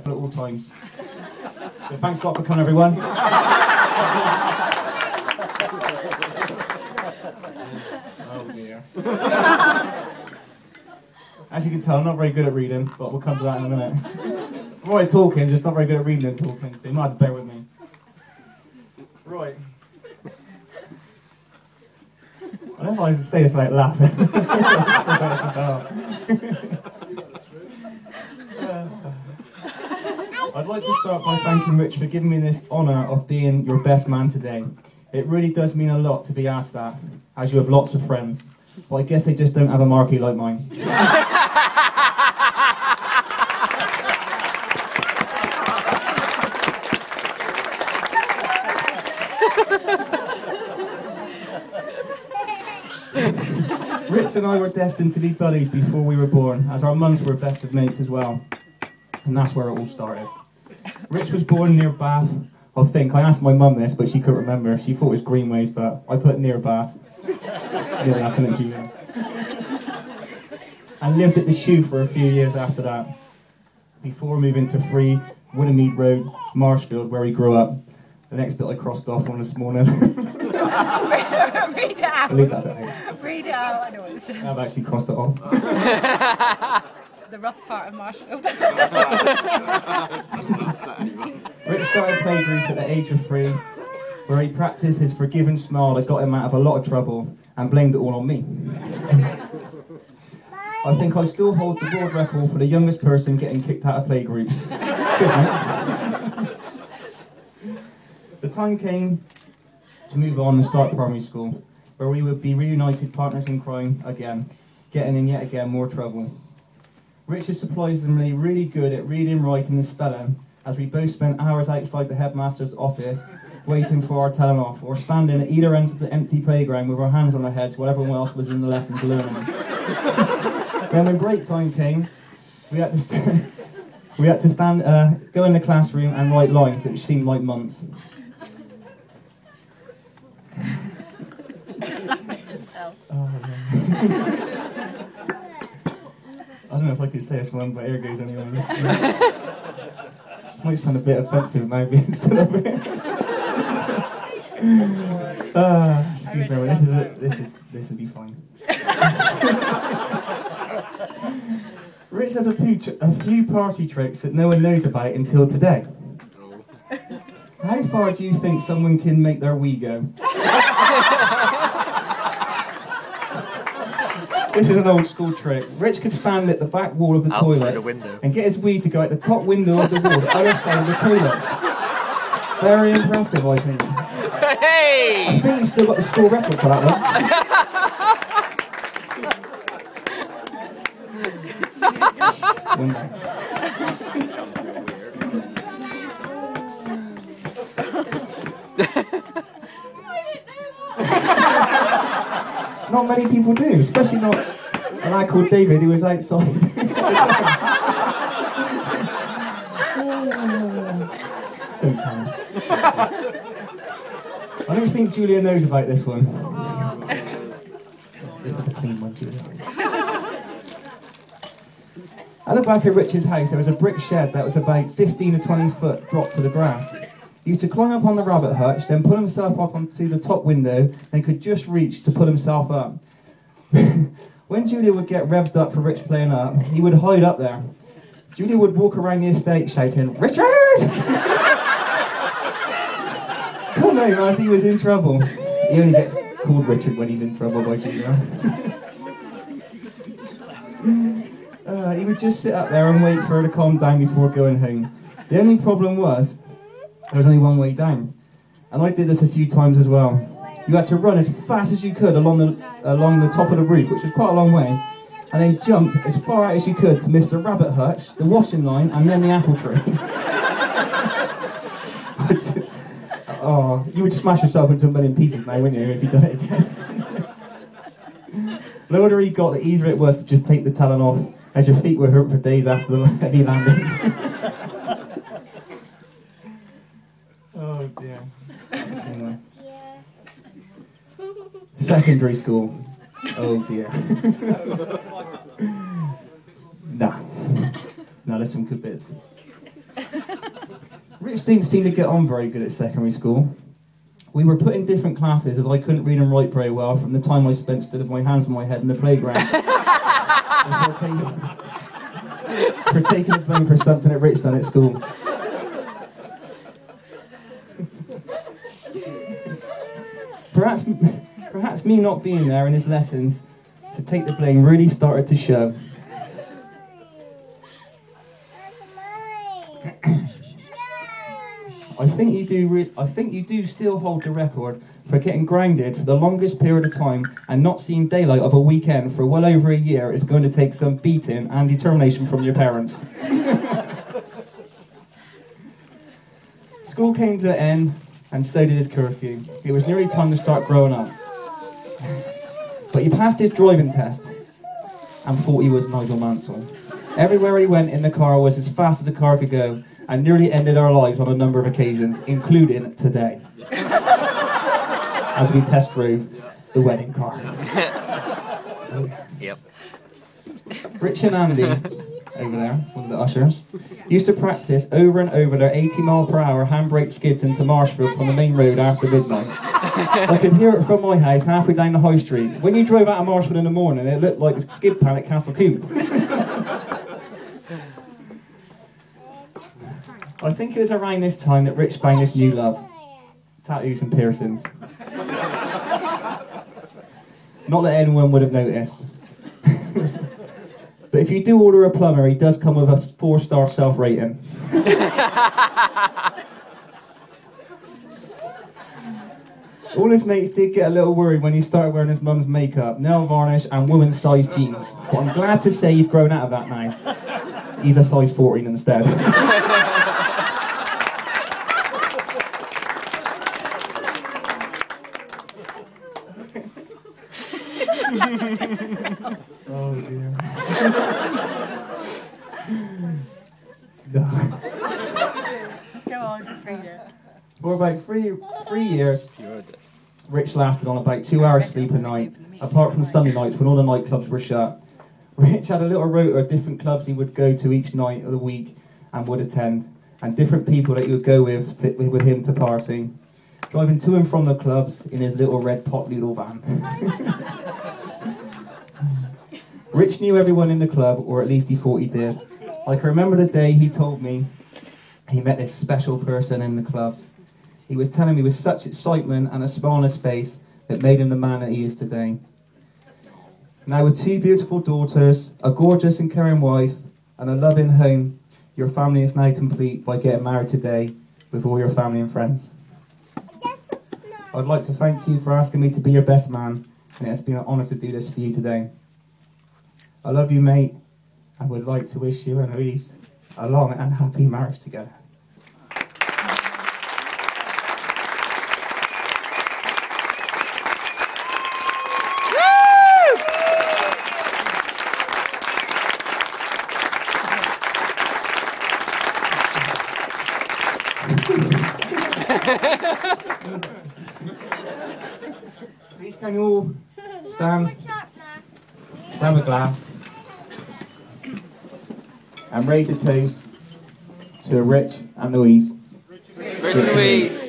at all times. So thanks a lot for coming, everyone. Oh dear. As you can tell, I'm not very good at reading, but we'll come to that in a minute. I'm alright talking, just not very good at reading and talking, so you might have to bear with me. Right. I don't know if I should say this like laughing. I'd like to start by thanking Rich for giving me this honour of being your best man today. It really does mean a lot to be asked that, as you have lots of friends. But I guess they just don't have a marquee like mine. Rich and I were destined to be buddies before we were born, as our mums were best of mates as well. And that's where it all started. Rich was born near Bath, I think. I asked my mum this, but she couldn't remember. She thought it was Greenways, but I put near Bath. Near nothing at Julian. And lived at the Shoe for a few years after that, before moving to 3 Winnermead Road, Marshfield, where he grew up. The next bit I crossed off on this morning. Read it out. I'll leave that bit out. Read it out, I know what it's. I've actually crossed it off. The rough part of Marshfield. Rich started playgroup at the age of 3, where he practiced his forgiving smile that got him out of a lot of trouble and blamed it all on me. I think I still hold the world record for the youngest person getting kicked out of playgroup. Cheers, mate. The time came to move on and start primary school, where we would be reunited partners in crime again, getting in yet again more trouble. Rich is surprisingly really good at reading, writing and spelling, as we both spent hours outside the headmaster's office waiting for our telling off, or standing at either ends of the empty playground with our hands on our heads while everyone else was in the lessons learning. Then when break time came, we had to go in the classroom and write lines, which seemed like months. Oh, I don't know if I could say this one, but here goes anyway. Might sound a bit offensive now being stood up here. Excuse me, this will be fine. Rich has a few party tricks that no one knows about until today. How far do you think someone can make their wee go? This is an old school trick. Rich could stand at the back wall of the toilet and get his wee to go out the top window of the wall, the other side of the toilets. Very impressive, I think. Hey! I think he's still got the school record for that one. Not many people do, especially not a lad called David who was outside. Don't tell him. I don't think Julia knows about this one. This is a clean one, Julia. At the back of Rich's house, there was a brick shed that was about 15 to 20 foot drop to the grass. He used to climb up on the rabbit hutch, then pull himself up onto the top window, then could just reach to pull himself up. When Julia would get revved up for Rich playing up, he would hide up there. Julia would walk around the estate shouting, "Richard!" Come on, as he was in trouble. He only gets called Richard when he's in trouble by Julia. He would just sit up there and wait for her to calm down before going home. The only problem was, there was only one way down. And I did this a few times as well. You had to run as fast as you could along the top of the roof, which was quite a long way, and then jump as far out as you could to miss the rabbit hutch, the washing line, and then the apple tree. Oh, you would smash yourself into a million pieces now, wouldn't you, if you'd done it again? The older he got, the easier it was to just take the talon off, as your feet were hurt for days after the heavy landings. Oh dear. That's a clean one. Secondary school. Oh dear. Nah, there's some good bits. Rich didn't seem to get on very good at secondary school. We were put in different classes as I couldn't read and write very well from the time I spent stood with my hands on my head in the playground. for taking the blame for something that Rich done at school. Perhaps me not being there in his lessons to take the blame really started to show. I think you do still hold the record for getting grounded for the longest period of time and not seeing daylight of a weekend for well over a year is going to take some beating and determination from your parents. School came to an end, and so did his curfew. It was nearly time to start growing up. But he passed his driving test and thought he was Nigel Mansell. Everywhere he went in the car was as fast as the car could go, and nearly ended our lives on a number of occasions, including today, as we test drove the wedding car. Yep. Rich and Andy, over there, one of the ushers, used to practice over and over their 80-mile-per-hour handbrake skids into Marshfield from the main road after midnight. I could hear it from my house halfway down the high street. When you drove out of Marshfield in the morning, it looked like a skid pan at Castle Coombe. I think it was around this time that Rich found his new love. Tattoos and piercings. Not that anyone would have noticed. But if you do order a plumber, he does come with a 4-star self-rating. All his mates did get a little worried when he started wearing his mum's makeup, nail varnish and woman's-sized jeans. But I'm glad to say he's grown out of that now. He's a size 14 instead. Oh dear. Come on, just read it. For about three years, Rich lasted on about 2 hours sleep a night, apart from Sunday nights when all the nightclubs were shut. Rich had a little rota of different clubs he would go to each night of the week and would attend, and different people that he would go with him to party, driving to and from the clubs in his little red pot noodle van. Rich knew everyone in the club, or at least he thought he did. I can remember the day he told me he met this special person in the clubs. He was telling me with such excitement and a smile on his face that made him the man that he is today. Now with 2 beautiful daughters, a gorgeous and caring wife, and a loving home, your family is now complete by getting married today with all your family and friends. I'd like to thank you for asking me to be your best man, and it has been an honour to do this for you today. I love you, mate, and would like to wish you and Louise a long and happy marriage together. Please can you all stand, grab a glass, and raise a toast to Rich and Louise. Rich and Louise.